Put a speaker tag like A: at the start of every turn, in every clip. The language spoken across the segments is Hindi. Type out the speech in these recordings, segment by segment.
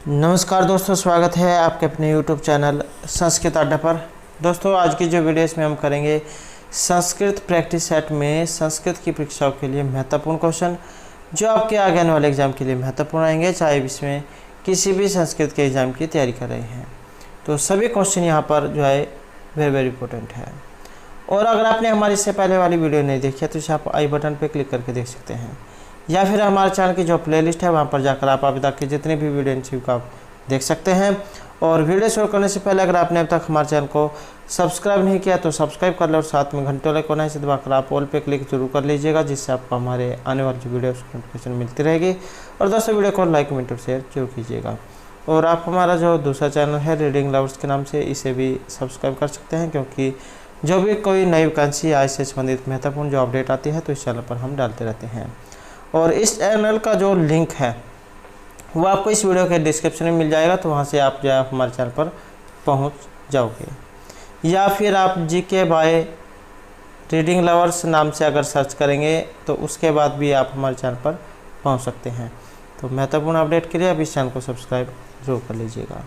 A: नमस्कार दोस्तों, स्वागत है आपके अपने YouTube चैनल संस्कृत अड्डा पर। दोस्तों, आज की जो वीडियो इसमें हम करेंगे संस्कृत प्रैक्टिस सेट में संस्कृत की परीक्षाओं के लिए महत्वपूर्ण क्वेश्चन जो आपके आगे आने वाले एग्ज़ाम के लिए महत्वपूर्ण आएंगे, चाहे इसमें किसी भी संस्कृत के एग्ज़ाम की तैयारी कर रहे हैं। तो सभी क्वेश्चन यहाँ पर जो है वेरी इंपॉर्टेंट है। और अगर आपने हमारी इससे पहले वाली वीडियो नहीं देखी है तो इसे आप आई बटन पर क्लिक करके देख सकते हैं, या फिर हमारे चैनल की जो प्लेलिस्ट है वहाँ पर जाकर आप अभी तक की जितनी भी वीडियो एनसीयू का आप देख सकते हैं। और वीडियो शुरू करने से पहले अगर आपने अब तक हमारे चैनल को सब्सक्राइब नहीं किया तो सब्सक्राइब कर लें और साथ में घंटे वाले कोने से दबाकर आप ऑल पे क्लिक जरूर कर लीजिएगा, जिससे आपको हमारे आने वाली जो वीडियो उसकी नोटिफिकेशन मिलती रहेगी। और दोस्तों, वीडियो को लाइक कमेंट और शेयर जरूर कीजिएगा। और आप हमारा जो दूसरा चैनल है रीडिंग लवर्स के नाम से, इसे भी सब्सक्राइब कर सकते हैं, क्योंकि जो भी कोई नई वैकेंसी या इससे संबंधित महत्वपूर्ण जो अपडेट आती है तो इस चैनल पर हम डालते रहते हैं। और इस चैनल का जो लिंक है वो आपको इस वीडियो के डिस्क्रिप्शन में मिल जाएगा, तो वहाँ से आप जो है हमारे चैनल पर पहुँच जाओगे। या फिर आप जीके बाय रीडिंग लवर्स नाम से अगर सर्च करेंगे तो उसके बाद भी आप हमारे चैनल पर पहुँच सकते हैं। तो महत्वपूर्ण अपडेट के लिए आप इस चैनल को सब्सक्राइब जरूर कर लीजिएगा।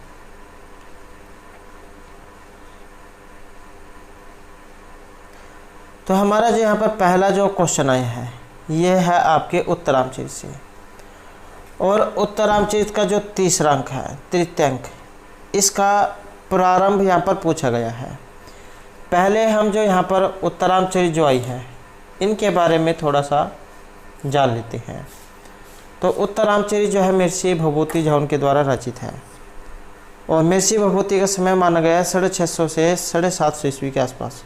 A: तो हमारा जो यहाँ पर पहला जो क्वेश्चन आया है ये है आपके उत्तरामचरित से। और उत्तरामचरित का जो तीसरा अंक है, तृतीय अंक, इसका प्रारंभ यहाँ पर पूछा गया है। पहले हम जो यहाँ पर उत्तरामचरित जो आई है इनके बारे में थोड़ा सा जान लेते हैं। तो उत्तरामचरित जो है महर्षि भभूति झा उनके द्वारा रचित है। और महर्षि भभूति का समय माना गया है 650 से 750 ईस्वी के आसपास।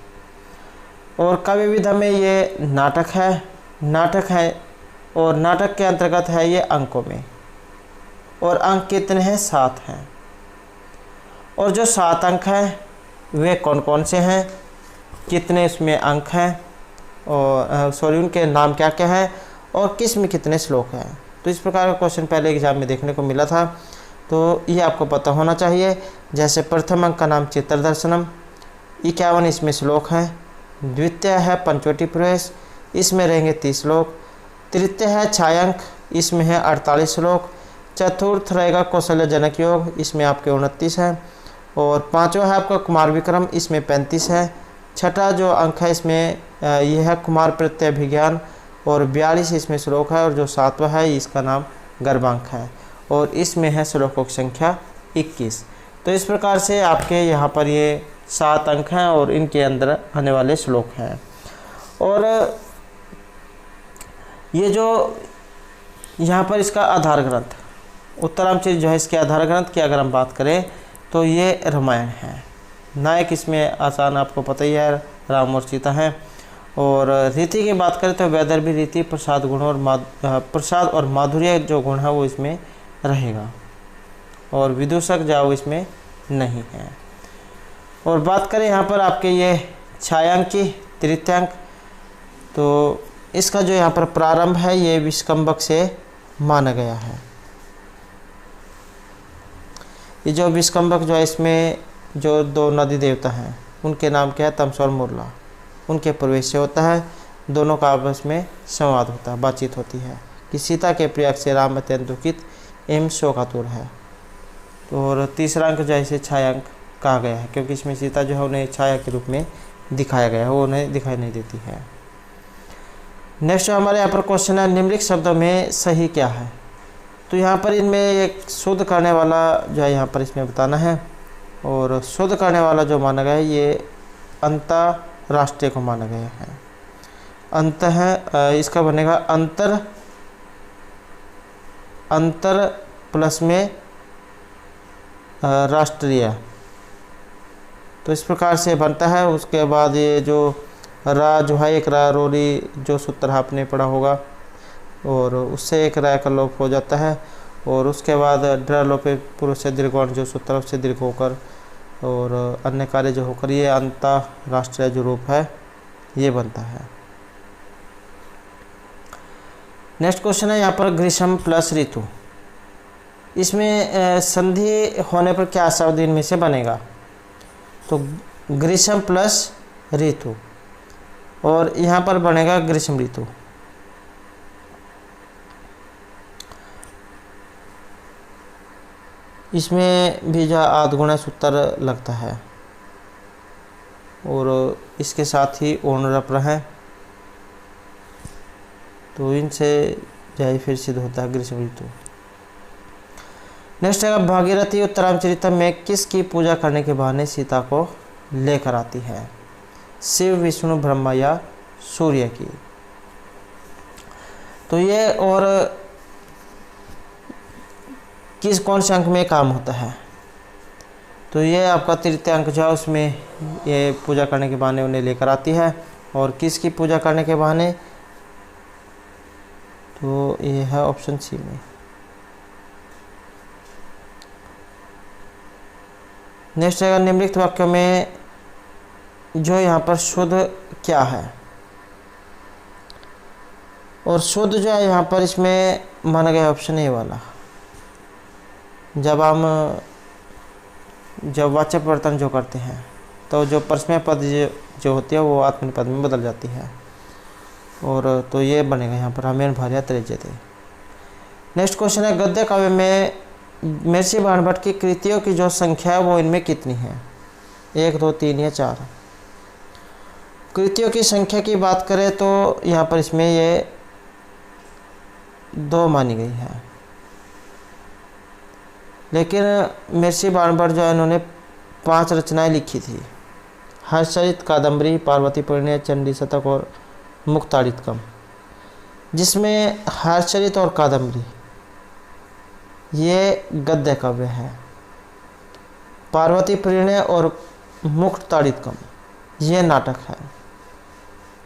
A: और काव्य विधा में ये नाटक है और नाटक के अंतर्गत है ये अंकों में। और अंक कितने हैं? 7 हैं। और जो 7 अंक हैं वे कौन कौन से हैं, कितने इसमें अंक हैं, और उनके नाम क्या क्या है, और किस में कितने श्लोक हैं। तो इस प्रकार का क्वेश्चन पहले एग्जाम में देखने को मिला था, तो ये आपको पता होना चाहिए। जैसे प्रथम अंक का नाम चित्रदर्शनम, 51 इसमें श्लोक हैं। द्वितीय है पंचवटी प्रवेश, इसमें रहेंगे 30 श्लोक। तृतीय है छायांक, इसमें है 48 श्लोक। चतुर्थ रहेगा कौशल्य जनक योग, इसमें आपके 29 हैं। और पांचवा है आपका कुमार विक्रम, इसमें 35 है। छठा जो अंक है इसमें यह है कुमार प्रत्यय अभिज्ञान, और 42 इसमें श्लोक है। और जो 7वां है इसका नाम गर्भांक है, और इसमें है श्लोकों की संख्या 21। तो इस प्रकार से आपके यहाँ पर ये 7 अंक हैं और इनके अंदर आने वाले श्लोक हैं। और ये जो यहाँ पर इसका आधार ग्रंथ उत्तरामचरित जो है, इसके आधार ग्रंथ की अगर हम बात करें तो ये रामायण है। नायक इसमें आसान आपको पता ही है, राम और सीता है। और रीति की बात करें तो वैदर्भी रीति, प्रसाद गुण और प्रसाद और माधुर्य जो गुण है वो इसमें रहेगा। और विदूषक जाओ इसमें नहीं है। और बात करें यहाँ पर आपके ये छायांक की, तृतीय अंक, तो इसका जो यहाँ पर प्रारंभ है ये विष्कंभक से माना गया है। ये जो विष्कंभक जो है, इसमें जो 2 नदी देवता हैं उनके नाम क्या है? तमसा और मुरला। उनके प्रवेश से होता है, दोनों का आपस में संवाद होता है, बातचीत होती है कि सीता के प्रयाग से राम अत्यंत दुखित एवं शोकातुर है। और तीसरा अंक जो है इसे छायांक कहा गया है, क्योंकि इसमें सीता जो है उन्हें छाया के रूप में दिखाया गया है, वो उन्हें दिखाई नहीं देती है। नेक्स्ट हमारे यहाँ पर क्वेश्चन है निम्नलिखित शब्दों में सही क्या है। तो यहाँ पर इनमें एक शुद्ध करने वाला जो है यहाँ पर इसमें बताना है। और शुद्ध करने वाला जो माना गया है ये अंतर्राष्ट्रीय को माना गया है। अंत है इसका बनेगा अंतर प्लस में राष्ट्रीय, तो इस प्रकार से बनता है। उसके बाद ये जो रा जो है, एक रा रोरी जो सूत्र आपने पढ़ा होगा, और उससे एक रा का लोप हो जाता है। और उसके बाद ड्र लोपे पुरुष से दीर्घवर्ण जो सूत्र उससे दीर्घ होकर और अन्य कार्य जो होकर ये अंतर्राष्ट्रीय जो रूप है ये बनता है। नेक्स्ट क्वेश्चन है यहाँ पर ग्रीष्म प्लस ऋतु, इसमें संधि होने पर क्या शब्द इनमें से बनेगा? तो ग्रीष्म प्लस ऋतु, और यहाँ पर बनेगा ग्रीष्म ऋतु। इसमें भी जो आद्गुण सूत्र लगता है और इसके साथ ही ओनरप्र है, तो इनसे जय फिर सिद्ध होता है ग्रीष्म ऋतु। नेक्स्ट है भागीरथी उत्तरामचरितम में किसकी पूजा करने के बहाने सीता को लेकर आती है? शिव, विष्णु, ब्रह्मा या सूर्य की? तो ये और कौन से अंक में काम होता है? तो ये आपका तृतीय अंक जो है उसमें ये पूजा करने के बहाने उन्हें लेकर आती है। और किसकी पूजा करने के बहाने? तो ये है ऑप्शन सी में। नेक्स्ट है निम्नलिखित वाक्यों में जो यहाँ पर शुद्ध क्या है? और शुद्ध जो है यहाँ पर इसमें माना गया ऑप्शन ए वाला। जब वाच्य परिवर्तन जो करते हैं तो जो परस्मय पद जो होती है वो आत्मनेपद पद में बदल जाती है, और तो ये बनेगा यहाँ पर हमें भार्या त्रेजते। नेक्स्ट क्वेश्चन है गद्य काव्य में महर्षि बाणभट्ट की कृतियों की जो संख्या है वो इनमें कितनी है? 1, 2, 3 या 4? कृतियों की संख्या की बात करें तो यहाँ पर इसमें ये 2 मानी गई है, लेकिन महर्षि बाणभट्ट जो है इन्होंने 5 रचनाएं लिखी थी। हर्षचरित, कादम्बरी, पार्वती परिणय, चंडी शतक और मुक्ताड़ितकम, जिसमें हर्षचरित और कादम्बरी ये गद्य काव्य है, पार्वती परिणय और मुक्ताड़ितकम ये नाटक है,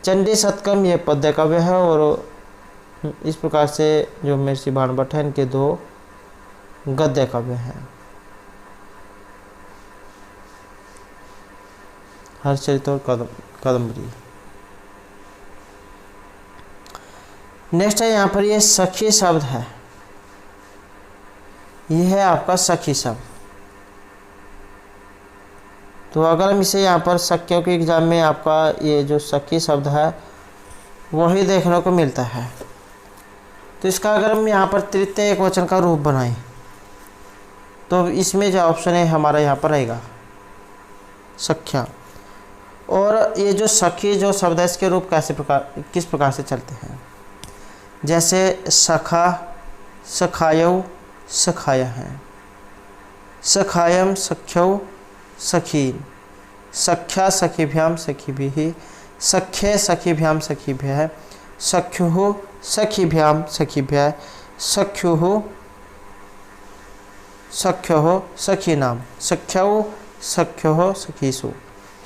A: चंडी शतकम ये पद्य काव्य है। और इस प्रकार से जो महर्षि बाणभट्ट है इनके 2 गद्य काव्य हैं, हर्षचरित और कादम्बरी। नेक्स्ट है यहाँ पर ये सखी शब्द है, यह है आपका सखी शब्द। तो अगर हम इसे यहाँ पर सखियों के एग्जाम में आपका ये जो सखी शब्द है वही देखने को मिलता है, तो इसका अगर हम यहाँ पर तृतीय एकवचन का रूप बनाएं तो इसमें जो ऑप्शन है हमारा यहाँ पर रहेगा सख्या। और ये जो सखी जो शब्द है इसके रूप किस प्रकार से चलते हैं? जैसे सखा, सखायौ, सखाया है, सखायम, सख्यौ, सखीन, सख्या सखीभ्याम सखीभिः, सख्ये सखीभ्याम सखीभ्यः, सख्युः सखीभ्याम सखीभ्यः, सख्युः सख्योः सखीनाम, सख्यौ सख्योः सखीसु,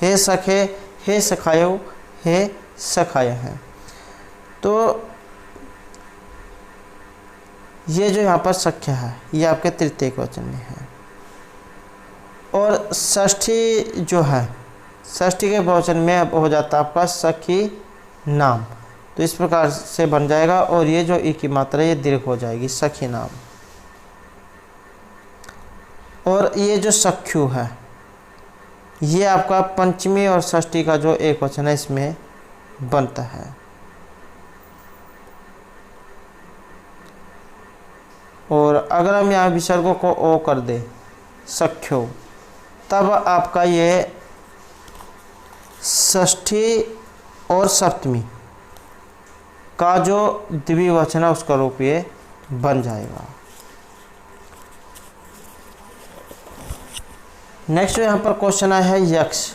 A: हे सखे, हे सखायौ, हे सखायः। तो ये जो यहाँ पर सख्या है ये आपके तृतीय वचन में है। और षष्ठी जो है, षष्ठी के बहुवचन में अब हो जाता है आपका सखी नाम, तो इस प्रकार से बन जाएगा। और ये जो ई की मात्रा ये दीर्घ हो जाएगी, सखी नाम। और ये जो सख्यु है ये आपका पंचमी और षष्ठी का जो एक वचन है इसमें बनता है। और अगर हम यहाँ विसर्गों को ओ कर दें सख्यो, तब आपका ये षष्ठी और सप्तमी का जो द्विवचन है उसका रूप ये बन जाएगा। नेक्स्ट यहाँ पर क्वेश्चन आया है यक्ष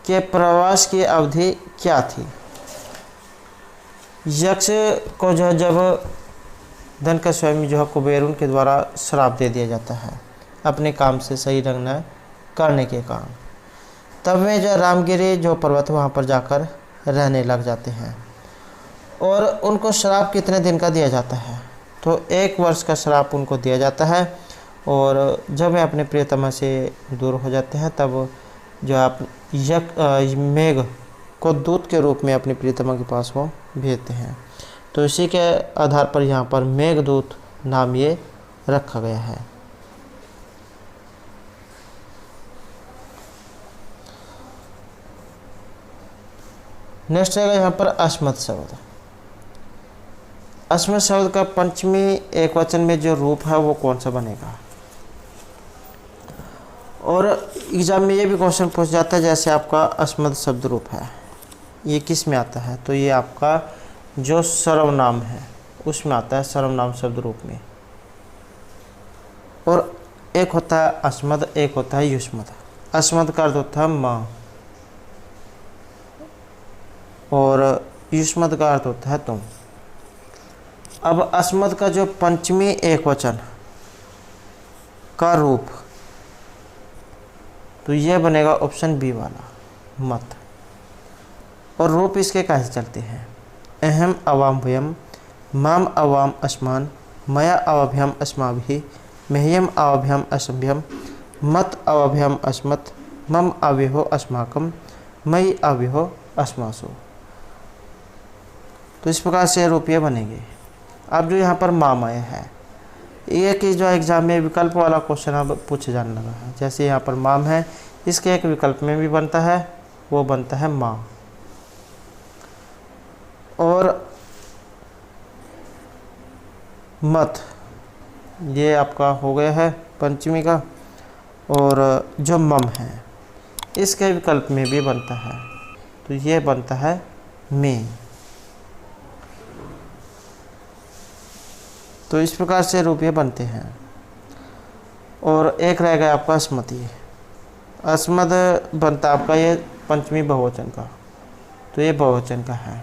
A: के प्रवास की अवधि क्या थी? यक्ष को जो जब धन का स्वामी जो है कुबेर उनके द्वारा श्राप दे दिया जाता है अपने काम से सही ढंग न करने के कारण, तब वे जो रामगिरी जो पर्वत वहाँ पर जाकर रहने लग जाते हैं। और उनको श्राप कितने दिन का दिया जाता है? तो 1 वर्ष का श्राप उनको दिया जाता है। और जब वे अपने प्रियतमा से दूर हो जाते हैं तब जो आप मेघ को दूत के रूप में अपनी प्रियतमा के पास वो भेजते हैं। तो इसी के आधार पर यहाँ पर मेघदूत नाम ये रखा गया है। नेक्स्ट रहेगा यहाँ पर अस्मत् शब्द। अस्मत् शब्द का पंचमी एक वचन में जो रूप है वो कौन सा बनेगा? और एग्ज़ाम में ये भी क्वेश्चन पूछ जाता है, जैसे आपका अस्मद शब्द रूप है, ये किस में आता है? तो ये आपका जो सर्वनाम है उसमें आता है, सर्वनाम शब्द रूप में। और एक होता है अस्मद, एक होता है युष्मद। अस्मद का अर्थ होता है माँ, और युष्मद का अर्थ होता है तुम। अब अस्मद का जो पंचमी एकवचन का रूप, तो यह बनेगा ऑप्शन बी वाला, मत। और रूप इसके कैसे चलते हैं? अहम अवाम वयम, माम अवाम अस्मान, मया अवभ्यम अस्माभिः, मह्यम अवभ्यम असभ्यम, मत अवभ्यम अस्मत्, मम अव्यहो अस्माकम, मयि अव्यहो अस्मासु। तो इस प्रकार से रूप ये बनेंगे। अब जो यहाँ पर माम आया है, ये कि जो एग्जाम में विकल्प वाला क्वेश्चन अब पूछे जाने लगा है। जैसे यहाँ पर माम है, इसके एक विकल्प में भी बनता है, वो बनता है माँ। और मत, ये आपका हो गया है पंचमी का। और जो मम है, इसके विकल्प में भी बनता है, तो ये बनता है में। तो इस प्रकार से रूपये बनते हैं। और एक रह गया आपका अस्मति। अस्मद बनता आपका ये पंचमी बहुवचन का, तो ये बहुवचन का है।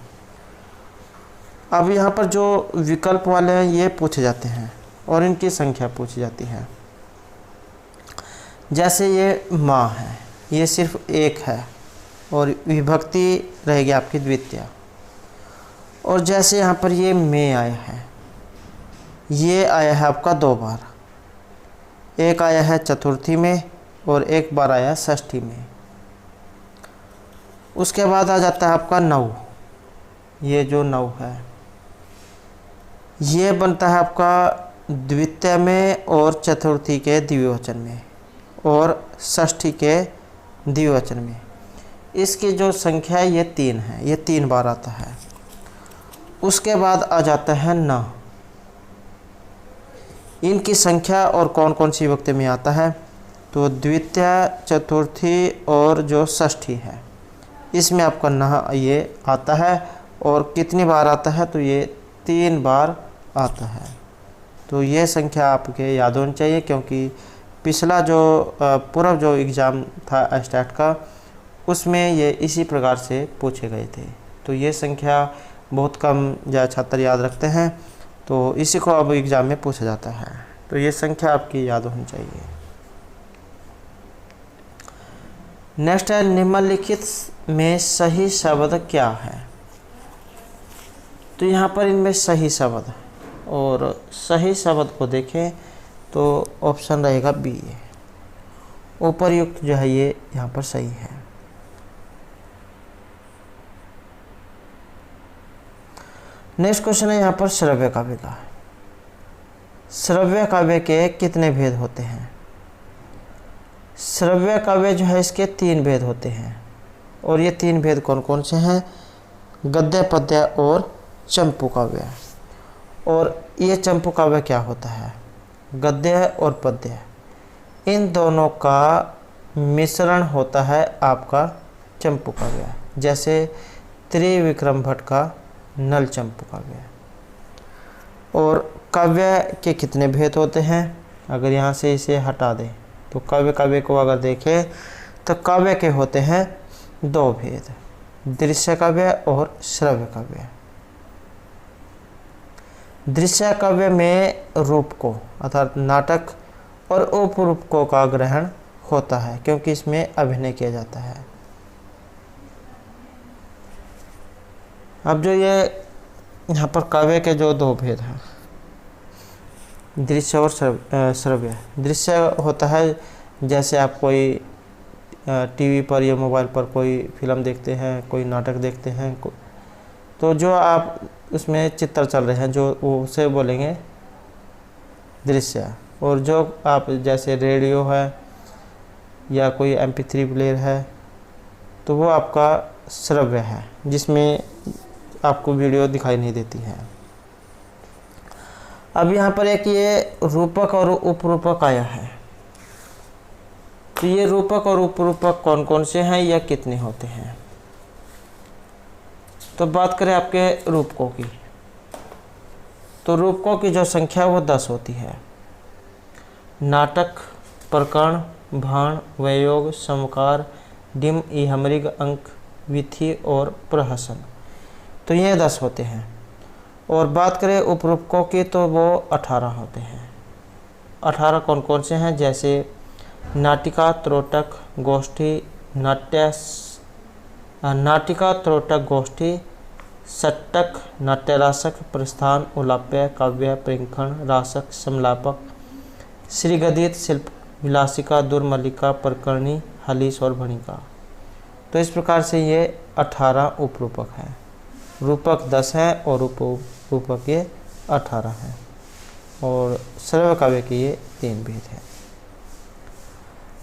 A: अब यहाँ पर जो विकल्प वाले हैं ये पूछे जाते हैं और इनकी संख्या पूछी जाती है। जैसे ये माँ है, ये सिर्फ एक है और विभक्ति रहेगी आपकी द्वितीय। और जैसे यहाँ पर ये में आया है, ये आया है आपका 2 बार, एक आया है चतुर्थी में और एक बार आया है षष्ठी में। उसके बाद आ जाता है आपका 9। ये जो 9 है, ये बनता है आपका द्वितीय में और चतुर्थी के द्विवचन में और षष्ठी के द्विवचन में। इसकी जो संख्या है ये 3 है, ये 3 बार आता है। उसके बाद आ जाता है न। इनकी संख्या और कौन कौन सी विभक्ति में आता है? तो द्वितीय, चतुर्थी और जो षष्ठी है, इसमें आपका न ये आता है। और कितनी बार आता है? तो ये 3 बार आता है। तो ये संख्या आपके याद होनी चाहिए, क्योंकि पिछला जो पूर्व जो एग्ज़ाम था स्टार्ट का, उसमें ये इसी प्रकार से पूछे गए थे। तो ये संख्या बहुत कम या छात्र याद रखते हैं, तो इसी को अब एग्ज़ाम में पूछा जाता है। तो ये संख्या आपकी याद होनी चाहिए। नेक्स्ट है, निम्नलिखित में सही शब्द क्या है? तो यहाँ पर इनमें सही शब्द, और सही शब्द को देखें तो ऑप्शन रहेगा बी। उपर्युक्त जो है ये यहाँ पर सही है। नेक्स्ट क्वेश्चन है यहाँ पर श्रव्य काव्य का। श्रव्य काव्य के कितने भेद होते हैं? श्रव्य काव्य जो है इसके 3 भेद होते हैं। और ये 3 भेद कौन कौन से हैं? गद्य, पद्य और चंपू काव्य। और ये चंपू काव्य क्या होता है? गद्य और पद्य, इन दोनों का मिश्रण होता है आपका चंपू काव्य। जैसे त्रिविक्रम भट्ट का नल चंपू काव्य। और काव्य के कितने भेद होते हैं? अगर यहाँ से इसे हटा दें तो काव्य को अगर देखें तो काव्य के होते हैं 2 भेद, दृश्य काव्य और श्रव्य काव्य। दृश्य काव्य में रूप को अर्थात नाटक और उपरूपकों का ग्रहण होता है, क्योंकि इसमें अभिनय किया जाता है। अब जो ये यहाँ पर काव्य के जो 2 भेद हैं, दृश्य और श्रव्य। दृश्य होता है जैसे आप कोई टीवी पर या मोबाइल पर कोई फिल्म देखते हैं, कोई नाटक देखते हैं, तो जो आप उसमें चित्र चल रहे हैं जो उसे बोलेंगे दृश्य। और जो आप जैसे रेडियो है या कोई MP3 प्लेयर है, तो वो आपका श्रव्य है, जिसमें आपको वीडियो दिखाई नहीं देती है। अब यहाँ पर एक ये रूपक और उपरूपक आया है। तो ये रूपक और उपरूपक कौन कौन से हैं या कितने होते हैं? तो बात करें आपके रूपकों की, तो रूपकों की जो संख्या वो 10 होती है। नाटक, प्रकरण, भाण, वयोग, समकार, डिम, इहमृग, अंक, विथि और प्रहसन, तो ये 10 होते हैं। और बात करें उपरूपकों की तो वो 18 होते हैं। 18 कौन कौन से हैं? जैसे नाटिका, त्रोटक, गोष्ठी, नाटिका, त्रोटक, गोष्ठी, सट्टक, नाट्यरासक, प्रस्थान, उलाप्य, काव्य, परिंखण, रासक, समलापक, श्रीगदित, शिल्प विलासिका, दुर्मल्लिका, प्रकरणी, हलीस और भणिका। तो इस प्रकार से ये 18 उपरूपक हैं। रूपक 10 हैं और उपरूपक ये 18 हैं। और सर्व काव्य के ये 3 भेद हैं।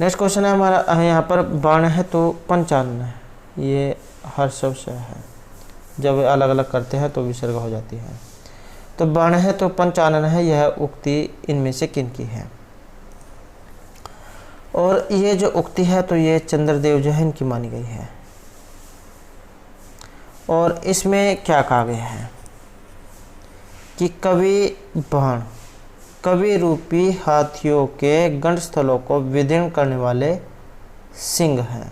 A: नेक्स्ट क्वेश्चन है हमारा, यहाँ पर बाण है तो 55 है, ये हर शब्द से है, जब अलग अलग करते हैं तो विसर्ग हो जाती है। तो बाण है तो 55 है, यह उक्ति इनमें से किन की है? और ये जो उक्ति है तो ये चंद्रदेव जो है इनकी मानी गई है। और इसमें क्या कहा गया है कि कवि बाण कवि रूपी हाथियों के गंडस्थलों को विदीर्ण करने वाले सिंह हैं।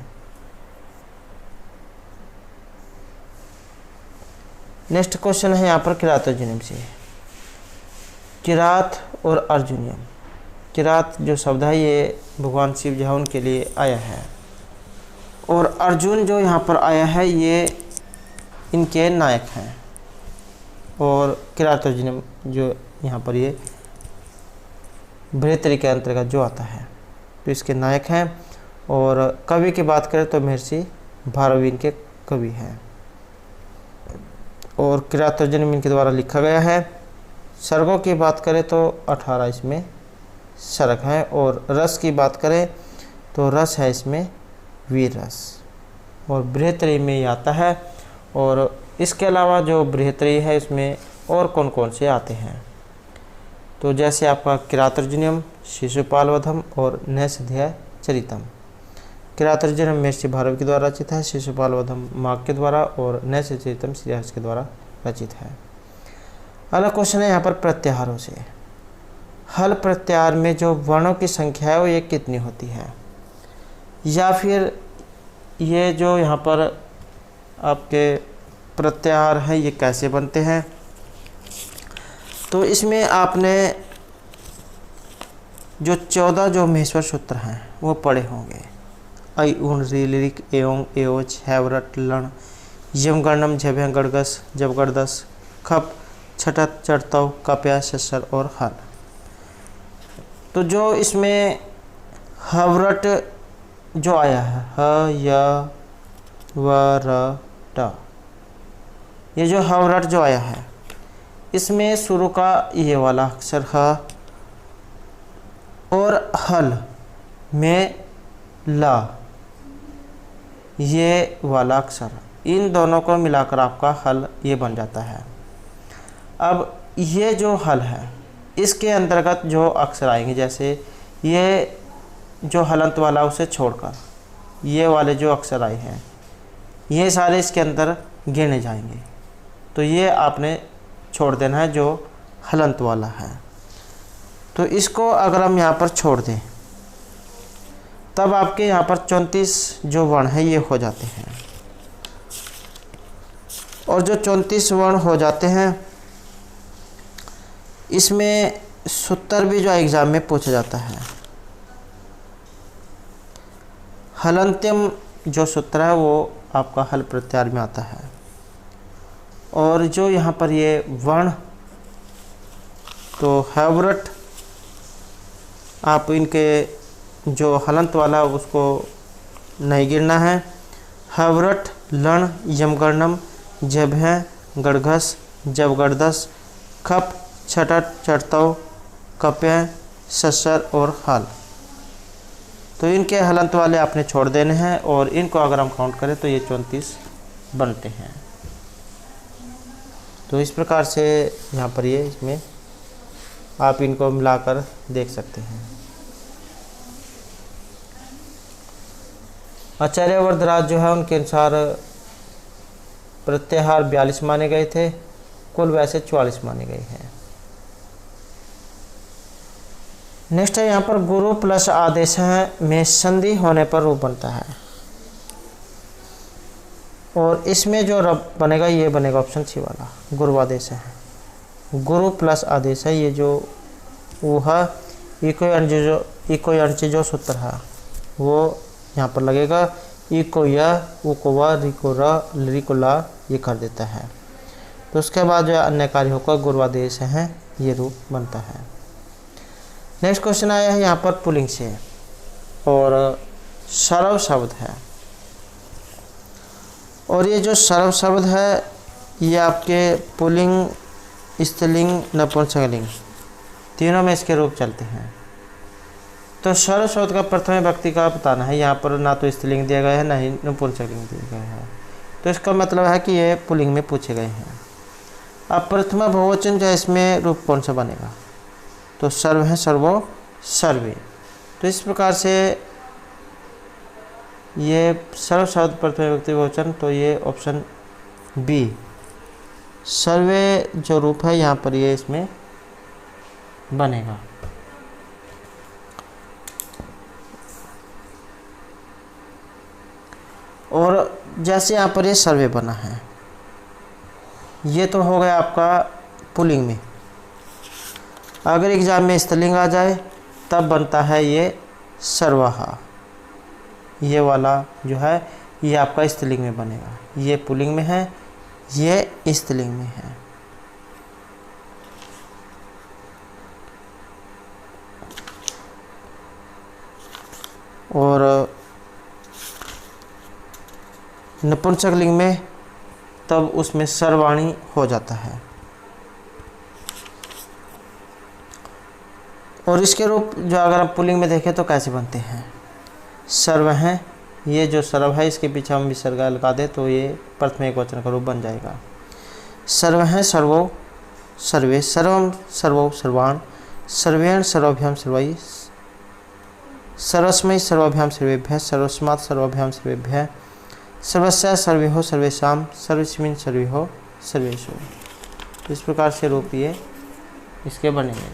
A: नेक्स्ट क्वेश्चन है यहाँ पर किरात अर्जुनियम से। किरात और अर्जुनियम, किरात जो शब्द है ये भगवान शिव जो है उनके लिए आया है, और अर्जुन जो यहाँ पर आया है ये इनके नायक हैं। और किरात अर्जुनियम जो यहाँ पर ये बृहत्तरी के अंतर्गत जो आता है तो इसके नायक हैं। और कवि की बात करें तो महर्षि भारवी इनके कवि हैं। और किरात अर्जुनियम इनके द्वारा लिखा गया है। सर्गों की बात करें तो 18 इसमें सर्ग हैं। और रस की बात करें तो रस है इसमें वीर रस, और बृहत्तरी में ये आता है। और इसके अलावा जो बृहत्तरी है इसमें और कौन कौन से आते हैं, तो जैसे आपका किरात अर्जुनियम, शिशुपाल वधम और नैषधीय चरितम। किरात अर्जुनियम महर्षि भारवी के द्वारा रचित है, शिशुपाल वधम माघ के द्वारा और नैषधीय चरितम श्रीहर्ष के द्वारा रचित है। अगला क्वेश्चन है यहाँ पर प्रत्याहारों से। हल प्रत्याहार में जो वर्णों की संख्या है वो ये कितनी होती है, या फिर ये जो यहाँ पर आपके प्रत्याहार हैं ये कैसे बनते हैं? तो इसमें आपने जो 14 जो महेश्वर सूत्र हैं वो पढ़े होंगे। ऐ उण ऋ लिरिक एवं एवच हैवरट लण यम गणम झभ्य गड़गस जब गड़दस खप छटत चढ़तव कप्या ससर और हल। तो जो इसमें हवरट जो आया है ह य व र ट, ये जो हवरट जो आया है इसमें शुरू का ये वाला अक्षर ह और हल में ला ये वाला अक्षर, इन दोनों को मिलाकर आपका हल ये बन जाता है। अब ये जो हल है इसके अंतर्गत जो अक्षर आएंगे, जैसे ये जो हलंत वाला उसे छोड़कर ये वाले जो अक्षर आए हैं ये सारे इसके अंदर गिने जाएंगे। तो ये आपने छोड़ देना है जो हलंत वाला है। तो इसको अगर हम यहाँ पर छोड़ दें तब आपके यहाँ पर 34 जो वर्ण है ये हो जाते हैं। और जो 34 वर्ण हो जाते हैं इसमें सूत्र भी जो एग्ज़ाम में पूछा जाता है। हलंत्यम जो सूत्र है वो आपका हल प्रत्याहार में आता है। और जो यहाँ पर ये वर्ण तो हैवरट, आप इनके जो हलंत वाला उसको नहीं गिरना है। हैवरट, लण, यमगणम, जभ्य, गड़घस, जबगड़दस, खप, छटट, चढ़तव, कप्य, ससर और हल। तो इनके हलंत वाले आपने छोड़ देने हैं और इनको अगर हम काउंट करें तो ये 34 बनते हैं। तो इस प्रकार से यहाँ पर ये इसमें आप इनको मिलाकर देख सकते हैं। आचार्य वरदराज जो है उनके अनुसार प्रत्याहार 42 माने गए थे, कुल वैसे 44 माने गए हैं। नेक्स्ट है यहाँ पर गुरु प्लस आदेश है में संधि होने पर रूप बनता है, और इसमें जो रब बनेगा ये बनेगा ऑप्शन सी वाला, गुरु आदेश है। गुरु प्लस आदेश है, ये जो वो है इको जो सूत्र है वो यहाँ पर लगेगा। इको या उकोवा रिकोला ये कर देता है, तो उसके बाद जो अन्य कार्य होकर गुरु आदेश है ये रूप बनता है। नेक्स्ट क्वेश्चन आया है यहाँ पर पुल्लिंग से, और सर्व शब्द है, और ये जो सर्व शब्द है ये आपके पुल्लिंग, स्त्रीलिंग, नपुंसकलिंग तीनों में इसके रूप चलते हैं। तो सर्व शब्द का प्रथम व्यक्ति का बताना है। यहाँ पर ना तो स्त्रीलिंग दिया गया है ना ही नपुंसकलिंग दिया गया है, तो इसका मतलब है कि ये पुल्लिंग में पूछे गए हैं। अब प्रथमा बहुवचन जो है इसमें रूप कौन सा बनेगा, तो सर्व है, सर्वो, सर्वे। तो इस प्रकार से ये सर्व शब्द प्रथम व्यक्ति बहुवचन, तो ये ऑप्शन बी सर्वे जो रूप है यहाँ पर ये इसमें बनेगा। और जैसे यहाँ पर ये सर्वे बना है, ये तो हो गया आपका पुल्लिंग में। अगर एग्जाम में स्त्रीलिंग आ जाए तब बनता है ये सर्वहा, ये वाला जो है ये आपका स्त्रीलिंग में बनेगा। ये पुल्लिंग में है, ये स्त्रीलिंग में है। और नपुंसकलिंग में तब उसमें सर्वाणी हो जाता है। और इसके रूप जो अगर हम पुल्लिंग में देखें तो कैसे बनते हैं, सर्व हैं, ये जो सर्व है इसके पीछे हम विसर्ग लगा दें तो ये प्रथम एकवचन का रूप बन जाएगा। सर्व हैं, सर्वो, सर्वे, सर्वम, सर्वो, सर्वाण, सर्वेण, सर्वभ्याम, सर्वई, सर्वस्मै, सर्वभ्याम, सर्वेभ्यः, सर्वस्मात्, सर्वभ्याम, सर्वेभ्यः, सर्वस्य, सर्वेहो, सर्वेषां, सर्वस्मिन्, सर्वेहो, सर्वेषु। इस प्रकार से रूप ये इसके बनेंगे।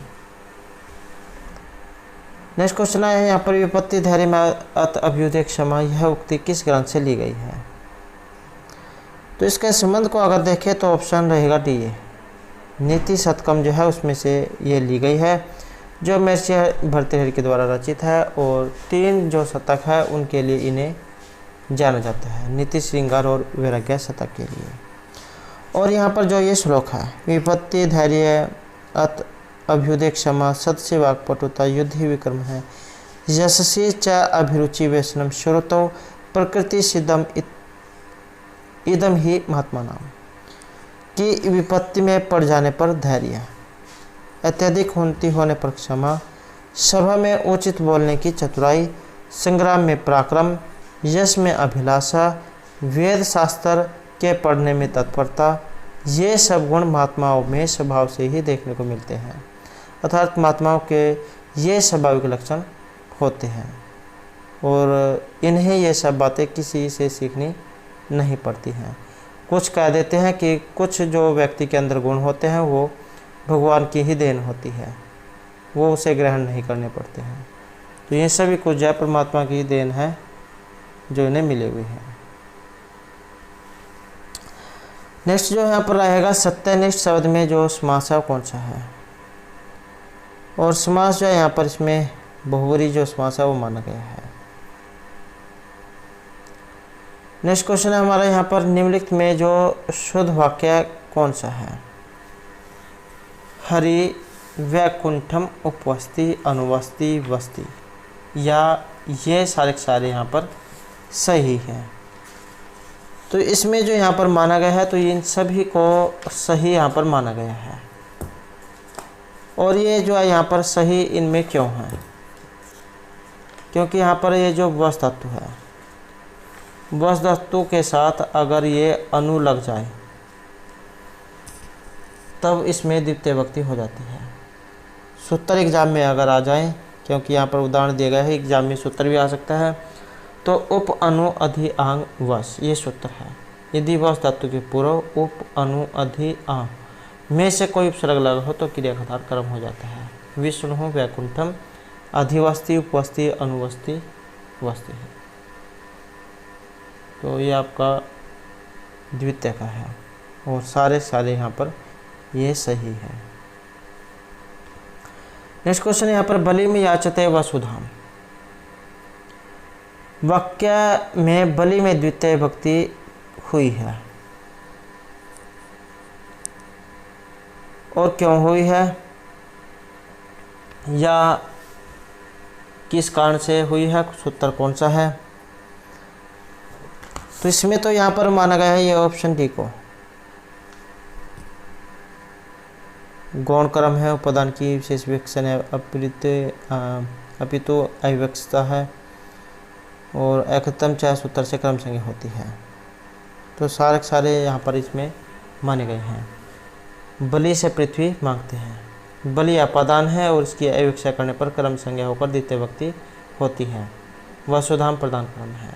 A: नेक्स्ट क्वेश्चन है यहाँ पर विपत्ति धैर्य में अत अभ्युदय क्षमा, यह उक्ति किस ग्रंथ से ली गई है। तो इसके संबंध को अगर देखें तो ऑप्शन रहेगा डी, ये नीति शतकम जो है उसमें से ये ली गई है, जो महर्षि भर्तृहरि के द्वारा रचित है। और 3 जो शतक है उनके लिए इन्हें जाना जाता है, नीति, श्रृंगार और वैराग्य शतक के लिए। और यहाँ पर जो ये श्लोक है, विपत्ति धैर्य अत अभ्युदय क्षमा, सत्स्य वाक्पटुता, युद्ध ही विक्रम है, यशस्वी च अभिरुचि व्यसनम, श्रोतो प्रकृति सिद्धम इदम ही महात्मा नाम। कि विपत्ति में पड़ जाने पर धैर्य, अत्यधिक होने पर क्षमा, सभा में उचित बोलने की चतुराई, संग्राम में पराक्रम, यश में अभिलाषा, वेद शास्त्र के पढ़ने में तत्परता, ये सब गुण महात्माओं में स्वभाव से ही देखने को मिलते हैं। अर्थात महात्माओं के ये स्वाभाविक लक्षण होते हैं और इन्हें ये सब बातें किसी से सीखनी नहीं पड़ती हैं। कुछ कह देते हैं कि कुछ जो व्यक्ति के अंदर गुण होते हैं वो भगवान की ही देन होती है, वो उसे ग्रहण नहीं करने पड़ते हैं। तो ये सभी कुछ जय परमात्मा की देन है जो इन्हें मिले हुए हैं। नेक्स्ट जो यहाँ पर रहेगा सत्यनिष्ठ शब्द में जो समास है कौन सा है, और समास जो है यहाँ पर इसमें बहुवरी जो समास है वो माना गया है। नेक्स्ट क्वेश्चन है हमारा यहाँ पर निम्नलिखित में जो शुद्ध वाक्य कौन सा है। हरि वैकुंठम उपवस्ति अनुवस्ति वस्ति, या ये सारे यहाँ पर सही है। तो इसमें जो यहाँ पर माना गया है तो इन सभी को सही यहाँ पर माना गया है। और ये जो है यहाँ पर सही इनमें क्यों है, क्योंकि यहाँ पर ये जो वस धातु है, वस धातु के साथ अगर ये अनु लग जाए तब इसमें द्वितीय विभक्ति हो जाती है। सूत्र एग्जाम में अगर आ जाए, क्योंकि यहाँ पर उदाहरण दिया गया है, एग्जाम में सूत्र भी आ सकता है, तो उप अनु अधि आंग वश, ये सूत्र है। यदि वश धातु के पूर्व उप अनु अधि आंग में से कोई उपसर्ग लगा हो तो क्रिया का धार कर्म हो जाता है। विष्णु वैकुंठम, अधिवस्ती उपवस्ती अनुवस्ती वस्ती है। तो ये आपका द्वितीय का है और सारे यहाँ पर ये सही है। नेक्स्ट क्वेश्चन यहाँ पर बलि में याचते वसुधाम। वाक्य में बलि में द्वितीय भक्ति हुई है और क्यों हुई है या किस कारण से हुई है, सूत्र कौन सा है। तो इसमें तो यहाँ पर माना गया है ये ऑप्शन डी को, गौण क्रम है, उपादान की विशेष विवक्षण है, अपितु अविवक्षता है और एकतम चाहे सूत्र से क्रम संज्ञा होती है। तो सारे यहाँ पर इसमें माने गए हैं। बलि से पृथ्वी मांगते हैं, बलि अपादान है और इसकी अविवक्षा करने पर क्रम संज्ञा होकर द्वितीय भक्ति होती है। वसुधाम प्रधान क्रम है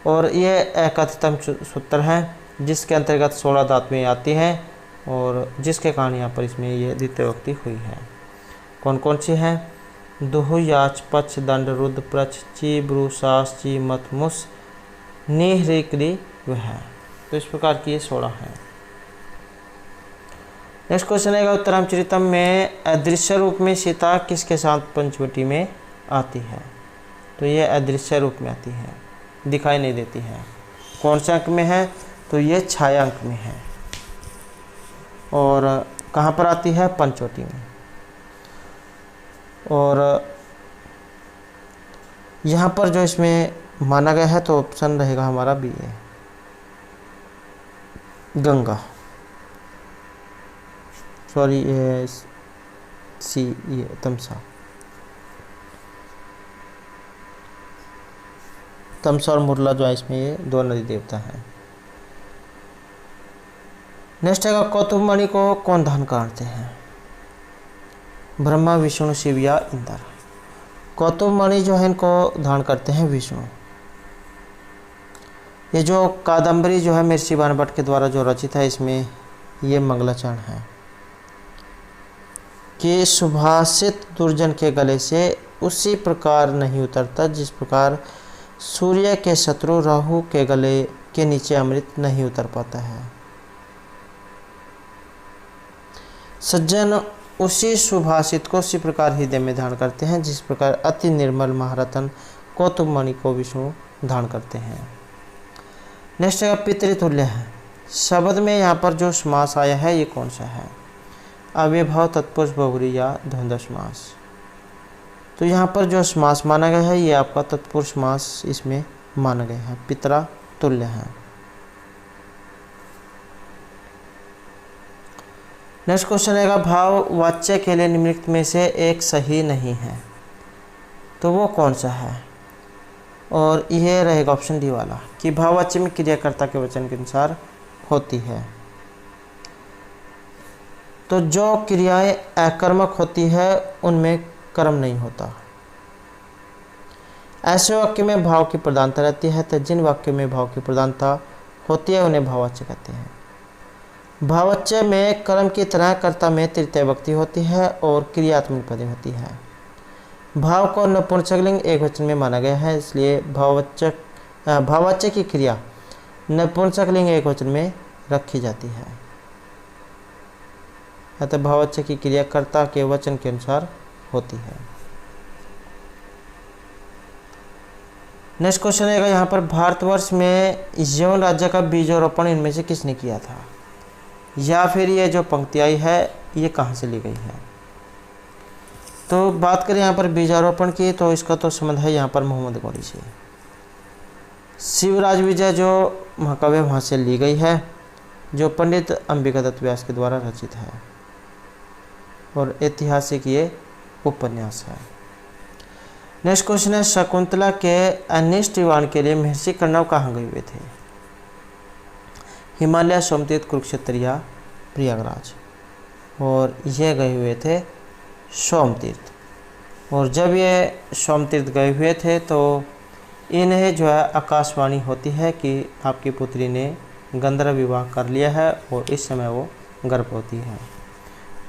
A: और ये एकतम सूत्र है जिसके अंतर्गत 16 धातुएं आती हैं और जिसके कारण यहाँ पर इसमें ये द्वितीय भक्ति हुई है। कौन कौन सी है, दुहु याच पक्ष दंड रुद्र प्रच ची ब्रू सास ची मत मुस निहरी क्री वह। तो इस प्रकार की ये 16 है। नेक्स्ट क्वेश्चन है उत्तरामचरितम में अदृश्य रूप में सीता किसके साथ पंचवटी में आती है। तो ये अदृश्य रूप में आती है, दिखाई नहीं देती है। कौन से अंक में है, तो ये छाया अंक में है और कहाँ पर आती है, पंचवटी में। और यहाँ पर जो इसमें माना गया है तो ऑप्शन रहेगा हमारा बी है, गंगा, सॉरी ये सी, ये तमसा और मुरला जो है इसमें ये 2 नदी देवता हैं। नेक्स्ट है कौतुक मणि को कौन धारण करते हैं, ब्रह्मा विष्णु शिव या इंद्र। कौतुक मणि जो है इनको धारण करते हैं विष्णु। ये जो कादम्बरी जो है महर्षि बाणभट्ट के द्वारा जो रचित है इसमें ये मंगलाचरण है कि सुभाषित दुर्जन के गले से उसी प्रकार नहीं उतरता जिस प्रकार सूर्य के शत्रु राहु के गले के नीचे अमृत नहीं उतर पाता है। सज्जन उसी सुभाषित को उसी प्रकार हृदय में धारण करते हैं जिस प्रकार अति निर्मल महारत्न कौतुक मणि को विष्णु धारण करते हैं। नेक्स्ट जगह पितृतुल्य है। शब्द में यहाँ पर जो समास आया है ये कौन सा है, अव्ययभाव तत्पुरुष बहुब्री या द्वंद्व समास। तो यहाँ पर जो समास माना गया है ये आपका तत्पुरुष समास इसमें माना गया है, पितरा तुल्य है। नेक्स्ट क्वेश्चन है भाव वाच्य के लिए निम्नलिखित में से एक सही नहीं है, तो वो कौन सा है, और यह रहेगा ऑप्शन डी वाला कि भाववाच्य में क्रियाकर्ता के वचन के अनुसार होती है। तो जो क्रियाएं अकर्मक होती है उनमें कर्म नहीं होता। ऐसे वाक्य में भाव की प्रधानता रहती है, तो जिन वाक्यों में भाव की प्रधानता होती है उन्हें भाववाच्य कहते हैं। भाववाच्य में कर्म की तरह कर्ता में तृतीय विभक्ति होती है और क्रियात्मक पद होती है। भाव को नपुंसकलिंग एकवचन में माना गया है, इसलिए भाववाच्य की क्रिया नपुंसकलिंग एकवचन में रखी जाती है। अतः भाववाच्य की क्रिया कर्ता के वचन के अनुसार होती है। नेक्स्ट क्वेश्चन है यहाँ पर भारतवर्ष में यौन राज्य का बीजारोपण इनमें से किसने किया था, या फिर ये जो पंक्ति आई है ये कहाँ से ली गई है। तो बात करें यहाँ पर बीजारोपण की तो इसका तो संबंध है यहाँ पर मोहम्मद गौरी से। शिवराज विजय जो महाकाव्य वहाँ से ली गई है, जो पंडित अंबिका दत्त व्यास के द्वारा रचित है और ऐतिहासिक ये उपन्यास है। नेक्स्ट क्वेश्चन है शकुंतला के अनिष्ट निवारण के लिए महर्षि कण्व कहाँ गए हुए थे, हिमालय, सोमतीर्थ, कुरुक्षेत्र या प्रयागराज। और ये गए हुए थे सोमतीर्थ। और जब ये सोमतीर्थ गए हुए थे तो इन्हें जो है आकाशवाणी होती है कि आपकी पुत्री ने गंधर्व विवाह कर लिया है और इस समय वो गर्भवती है।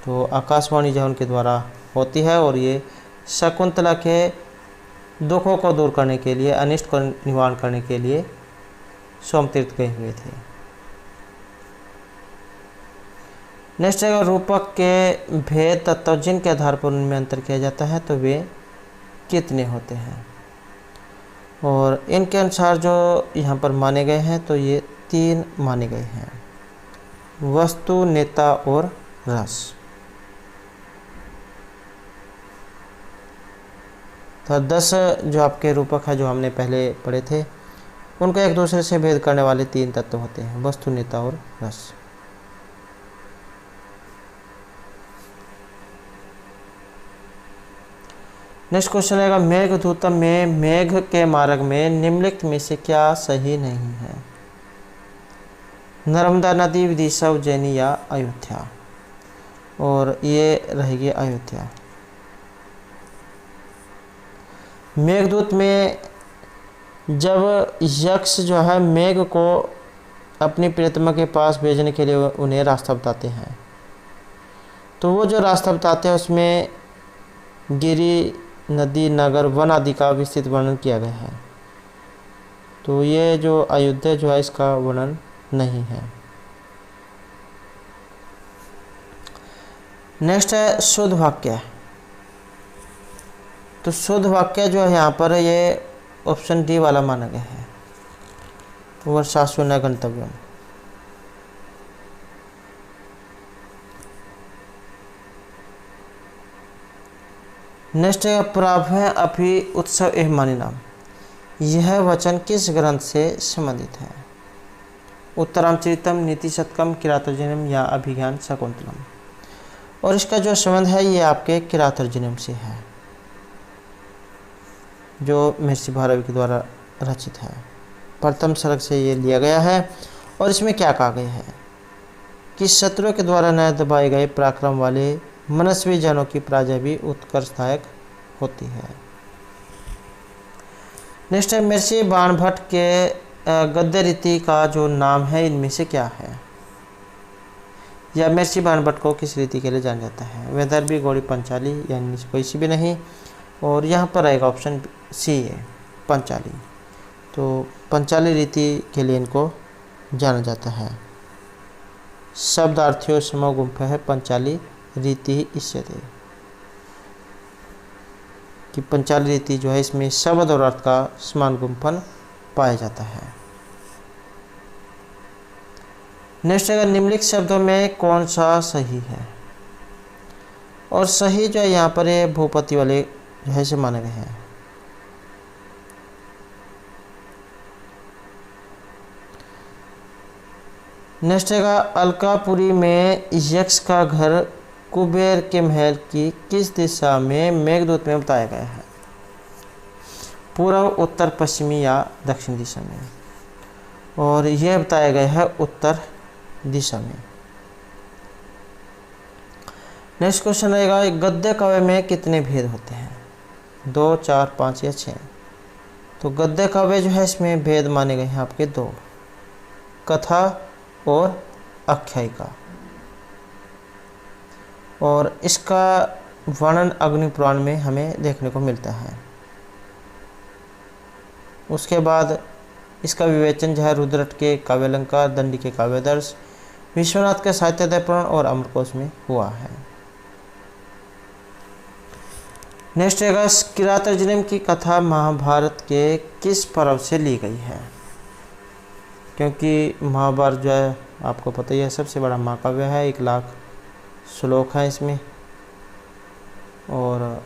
A: तो आकाशवाणी जो उनके द्वारा होती है और ये शकुंतला के दुखों को दूर करने के लिए, अनिष्ट को निवारण करने के लिए सोमतीर्थ गए हुए थे। नेक्स्ट है रूपक के भेद तत्व जिनके आधार पर उनमें अंतर किया जाता है तो वे कितने होते हैं। और इनके अनुसार जो यहाँ पर माने गए हैं तो ये 3 माने गए हैं, वस्तु, नेता और रस। तो 10 जो आपके रूपक है जो हमने पहले पढ़े थे उनको एक दूसरे से भेद करने वाले 3 तत्व होते हैं, वस्तु, नेता और रस। नेक्स्ट क्वेश्चन आएगा मेघदूतम में मेघ के मार्ग में निम्नलिखित में से क्या सही नहीं है। नर्मदा नदी, विदिशा, उज्जैनी या अयोध्या। और ये रहेगी अयोध्या। मेघदूत में जब यक्ष जो है मेघ को अपनी प्रियतमा के पास भेजने के लिए उन्हें रास्ता बताते हैं, तो वो जो रास्ता बताते हैं उसमें गिरी, नदी, नगर, वन आदि का विस्तृत वर्णन किया गया है। तो ये जो अयोध्या जो है इसका वर्णन नहीं है। नेक्स्ट है शुद्ध वाक्य। तो शुद्ध वाक्य जो है यहाँ पर ये ऑप्शन डी वाला माना गया है, वर्षासु न गंतव्यम। नेक्स्ट है प्राभ्य अपि उत्सव एह मानी नाम। यह वचन किस ग्रंथ से संबंधित है। उत्तरामचरितम, नीति शतकम, किरातार्जुनीयम या अभिज्ञान शकुंतलम। और इसका जो संबंध है ये आपके किरातार्जुनीयम से है जो महर्षि भारवी के द्वारा रचित है। प्रथम सर्ग से ये लिया गया है। और इसमें क्या कहा गया है कि शत्रुओं के द्वारा न दबाए गए पराक्रम वाले मनस्वी जनों की पराजय भी उत्कर्षदायक होती है। नेक्स्ट है महर्षि बाणभट्ट के गद्य रीति का जो नाम है इनमें से क्या है। या महर्षि बाणभट्ट को किस रीति के लिए जाना जाता है। वैदर्भी, गौड़ी, पंचाली या इनमें से कोई सी भी नहीं। और यहाँ पर आएगा ऑप्शन सी है पंचाली। तो पंचाली रीति के लिए इनको जाना जाता है। शब्दार्थियों समो गुंफ है पंचाली रीति ही इष्यते कि पंचाली रीति जो है इसमें शब्द और अर्थ का समान गुंफन पाया जाता है। नेक्स्ट अगर निम्नलिखित शब्दों में कौन सा सही है। और सही जो है यहाँ पर ये भूपति वाले जो है इसे माने गए हैं। नेक्स्ट है अलकापुरी में यक्ष का घर कुबेर के महल की किस दिशा में मेघदूत में बताया गया है। पूर्व, उत्तर, पश्चिमी या दक्षिण दिशा में। और यह बताया गया है उत्तर दिशा में। नेक्स्ट क्वेश्चन रहेगा गद्य काव्य में कितने भेद होते हैं। 2, 4, 5 या 6। तो गद्य काव्य जो है इसमें भेद माने गए हैं आपके 2, कथा और आख्यायिका। और इसका वर्णन अग्नि पुराण में हमें देखने को मिलता है। उसके बाद इसका विवेचन जो है रुद्रट के काव्यालंकार, दंडी के काव्यादर्श, विश्वनाथ के साहित्योदय पुराण और अमरकोश में हुआ है। नेक्स्ट है किरातार्जुनीयम की कथा महाभारत के किस पर्व से ली गई है। क्योंकि महाभारत जो है आपको पता ही है सबसे बड़ा महाकाव्य है, 1,00,000 श्लोक है इसमें। और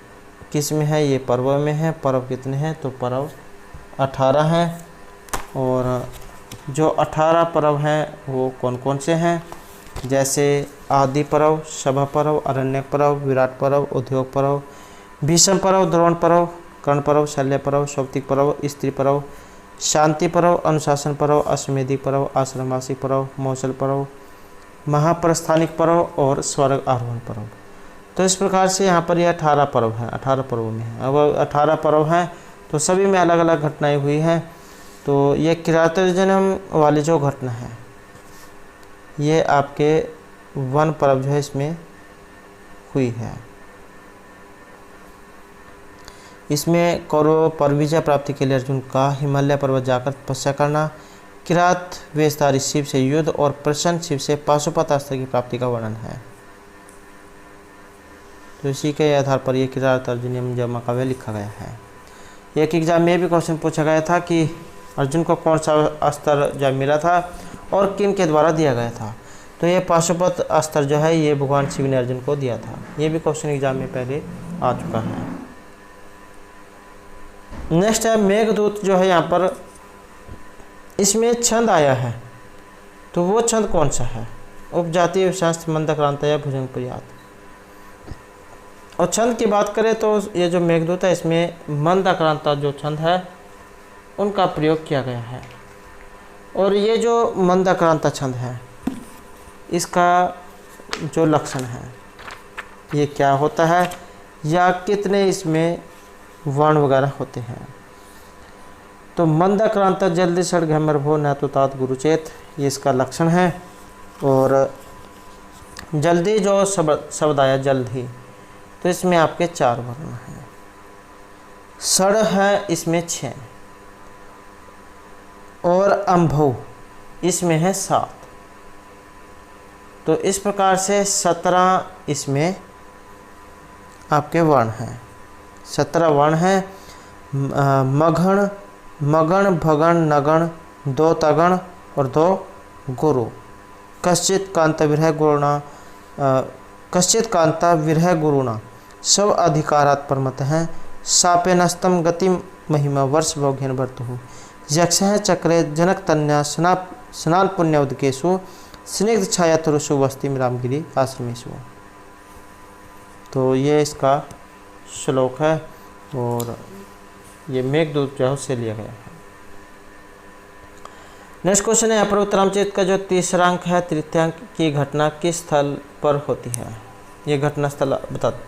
A: किस में है ये पर्व में है। पर्व कितने हैं तो पर्व 18 हैं। और जो 18 पर्व हैं वो कौन कौन से हैं, जैसे आदि पर्व, सभा पर्व, अरण्यक पर्व, विराट पर्व, उद्योग पर्व, भीष्म पर्व, द्रोण पर्व, कर्ण पर्व, शल्य पर्व, सौप्तिक पर्व, स्त्री पर्व, शांति पर्व, अनुशासन पर्व, अश्वमेधिक पर्व, आश्रमवासिक पर्व, मौसल पर्व, महाप्रस्थानिक पर्व और स्वर्ग आरोहण पर्व। तो इस प्रकार से यहाँ पर यह 18 पर्व है, 18 पर्वों में है। अब 18 पर्व हैं तो सभी में अलग अलग घटनाएं हुई हैं। तो ये किरातर्जनम वाली जो घटना है ये आपके वन पर्व जो है इसमें हुई है। इसमें कौरवों पर विजय प्राप्ति के लिए अर्जुन का हिमालय पर्वत जाकर तपस्या करना, किरात वेशधारी शिव से युद्ध और प्रसन्न शिव से पाशुपत अस्त्र की प्राप्ति का वर्णन है। तो इसी के आधार पर यह किरातार्जुनीयम जो महाकाव्य लिखा गया है। एक एग्जाम में भी क्वेश्चन पूछा गया था कि अर्जुन को कौन सा अस्त्र जब मिला था और किन के द्वारा दिया गया था। तो ये पाशुपत अस्त्र जो है ये भगवान शिव ने अर्जुन को दिया था। ये भी क्वेश्चन एग्जाम में पहले आ चुका है। नेक्स्ट है मेघदूत जो है यहाँ पर इसमें छंद आया है, तो वो छंद कौन सा है? उपजातीय विशांत मंदक्रांत या भुजंग प्रयात। और छंद की बात करें तो ये जो मेघदूत है इसमें मंदक्रांता जो छंद है उनका प्रयोग किया गया है। और ये जो मंदक्रांता छंद है इसका जो लक्षण है ये क्या होता है या कितने इसमें वर्ण वगैरह होते हैं। तो मंदक्रांता जल्दी षड घमर भो न तो तात गुरुचेत, ये इसका लक्षण है। और जल्दी जो शब्द आया जल्द ही, तो इसमें आपके 4 वर्ण हैं। षड है इसमें 6 और अंभव इसमें है 7। तो इस प्रकार से 17 इसमें आपके वर्ण हैं। 17 वर्ण हैं। मघण, मगण, भगण, नगण, 2 तगण और 2 गुरु। कश्चित कांता विरह गुरुणा, कश्चित कांता विरह गुरुणा, सब अधिकारात् परमत हैं। सापे नस्तम गति महिमा वर्ष भोग्यन वर्तु। यक्ष चक्रे जनक तन्या स्नान पुण्य उदकेशु, स्निग्ध छाया तुरुषु वस्ति रामगिरी आश्रमेशु। तो ये इसका श्लोक है और ये मेघदूत जो है उससे लिया गया है। नेक्स्ट क्वेश्चन है यहाँ पर उत्तरामचरित का जो तीसरा अंक है, तृतीयांक की घटना किस स्थल पर होती है? ये घटना स्थल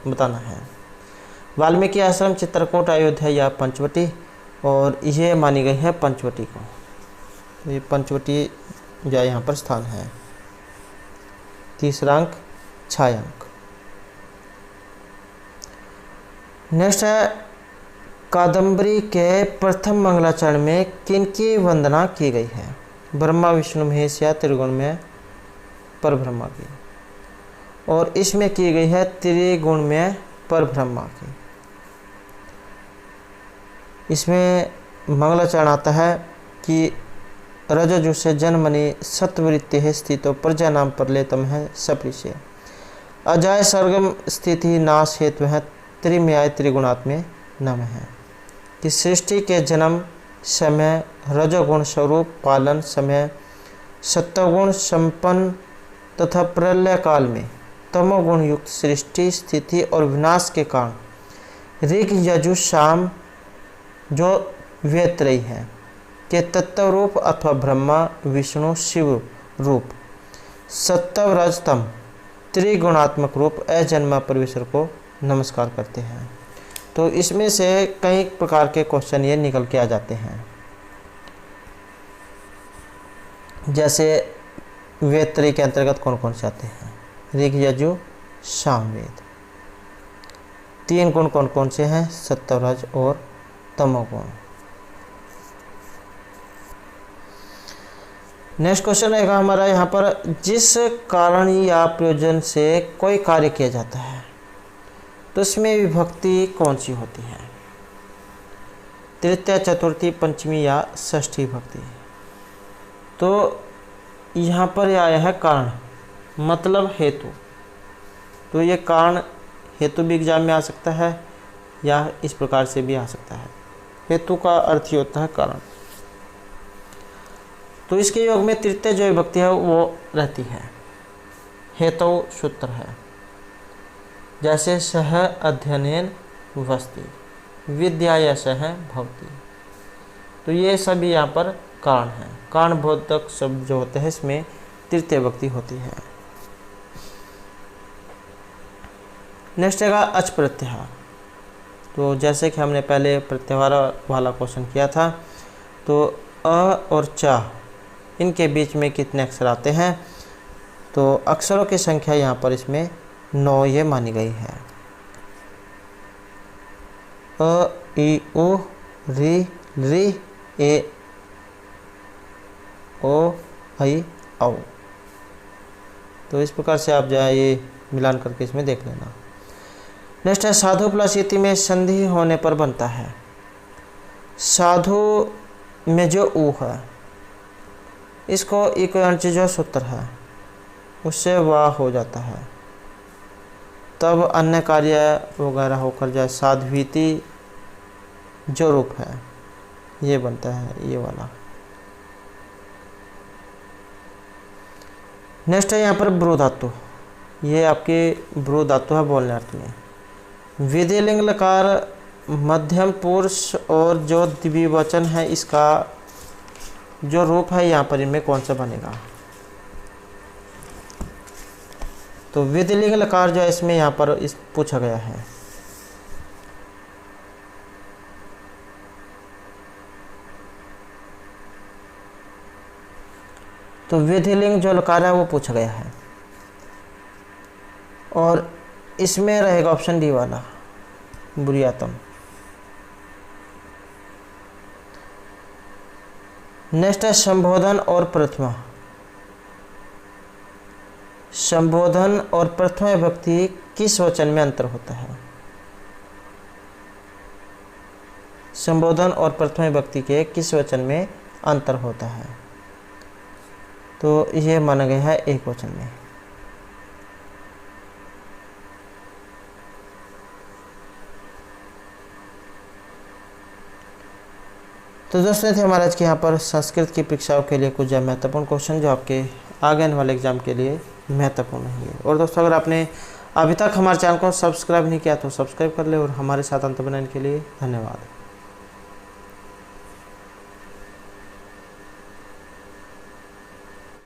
A: बताना है। वाल्मीकि आश्रम, चित्रकूट, अयोध्या या पंचवटी। और ये मानी गई है पंचवटी को। तो ये पंचवटी जो यहाँ पर स्थान है। तीसरा अंक छायांक। नेक्स्ट है कादम्बरी के प्रथम मंगलाचरण में किनकी वंदना की गई है? ब्रह्मा, विष्णु, महेश या त्रिगुण में परब्रह्मा की। और इसमें की गई है त्रिगुण में परब्रह्मा की। इसमें मंगलाचरण आता है कि रजजु से जन्मनि सत्वृत्ति है स्थितो प्रजा नाम पर लेतम है सपरिचय। अजाय सर्गम स्थिति नाश हेतु है त्रिमयाय त्रिगुणात्मे नम है। कि सृष्टि के जन्म समय रजोगुण स्वरूप, पालन समय सत्वगुण संपन्न तथा प्रलय काल में तमोगुण युक्त सृष्टि स्थिति और विनाश के कारण ऋग यजु साम जो वेत्रयी है के तत्व रूप अथवा ब्रह्मा विष्णु शिव रूप सत्व रजतम त्रिगुणात्मक रूप अजन्मा परमेश्वर को नमस्कार करते हैं। तो इसमें से कई प्रकार के क्वेश्चन ये निकल के आ जाते हैं। जैसे वेद त्रय के अंतर्गत कौन कौन से आते हैं? ऋग यजु सामवेद। 3 गुण कौन कौन से हैं? सत्वरज और तमोगुण। नेक्स्ट क्वेश्चन रहेगा हमारा यहाँ पर, जिस कारण या प्रयोजन से कोई कार्य किया जाता है तो इसमें विभक्ति कौन सी होती है? तृतीय, चतुर्थी, पंचमी या षष्ठी विभक्ति। तो यहाँ पर आया है कारण, मतलब हेतु। तो ये कारण हेतु भी एग्जाम में आ सकता है या इस प्रकार से भी आ सकता है। हेतु का अर्थ ही होता है कारण। तो इसके योग में तृतीय जो विभक्ति है वो रहती है, हेतु सूत्र है। जैसे सह अध्ययनेन वस्ति, विद्याया सह भवति। तो ये सभी यहाँ पर कारण हैं। कारण बोधक शब्द जो होते हैं इसमें तृतीय विभक्ति होती है। नेक्स्ट है अच प्रत्याहार। तो जैसे कि हमने पहले प्रत्यवार वाला क्वेश्चन किया था, तो अ और च इनके बीच में कितने अक्षर आते हैं, तो अक्षरों की संख्या यहाँ पर इसमें 9 ये मानी गई है। अ ई उ री री ए ओ आई औ। तो इस प्रकार से आप जो है ये मिलान करके इसमें देख लेना। नेक्स्ट है साधु प्लस इति में संधि होने पर बनता है। साधु में जो ऊ है, इसको इक्वलेंट जो सूत्र है उससे वाह हो जाता है, तब अन्य कार्य वगैरह होकर जाए साध्वीति जो रूप है ये बनता है, ये वाला। नेक्स्ट है यहाँ पर ब्रू धातु, ये आपकी ब्रू धातु है बोलने अर्थ में। विधिलिंग लकार मध्यम पुरुष और जो द्विवचन है इसका जो रूप है यहाँ पर इनमें कौन सा बनेगा, तो विधिलिंग लकार जो है इसमें यहाँ पर इस पूछा गया है। तो विधिलिंग जो लकार है वो पूछा गया है और इसमें रहेगा ऑप्शन डी वाला बुरियातम। नेक्स्ट है संबोधन और प्रथमा। संबोधन और प्रथमा विभक्ति किस वचन में अंतर होता है? संबोधन और प्रथमा विभक्ति के किस वचन में अंतर होता है? तो ये माना गया है एक वचन में। तो दोस्तों थे हमारे आज के यहाँ पर संस्कृत की परीक्षाओं के लिए कुछ महत्वपूर्ण क्वेश्चन जो आपके आगे आने वाले एग्जाम के लिए महत्वपूर्ण होंगे। और दोस्तों अगर आपने अभी तक हमारे चैनल को सब्सक्राइब नहीं किया तो सब्सक्राइब कर ले और हमारे साथ अंत बनाने के लिए धन्यवाद।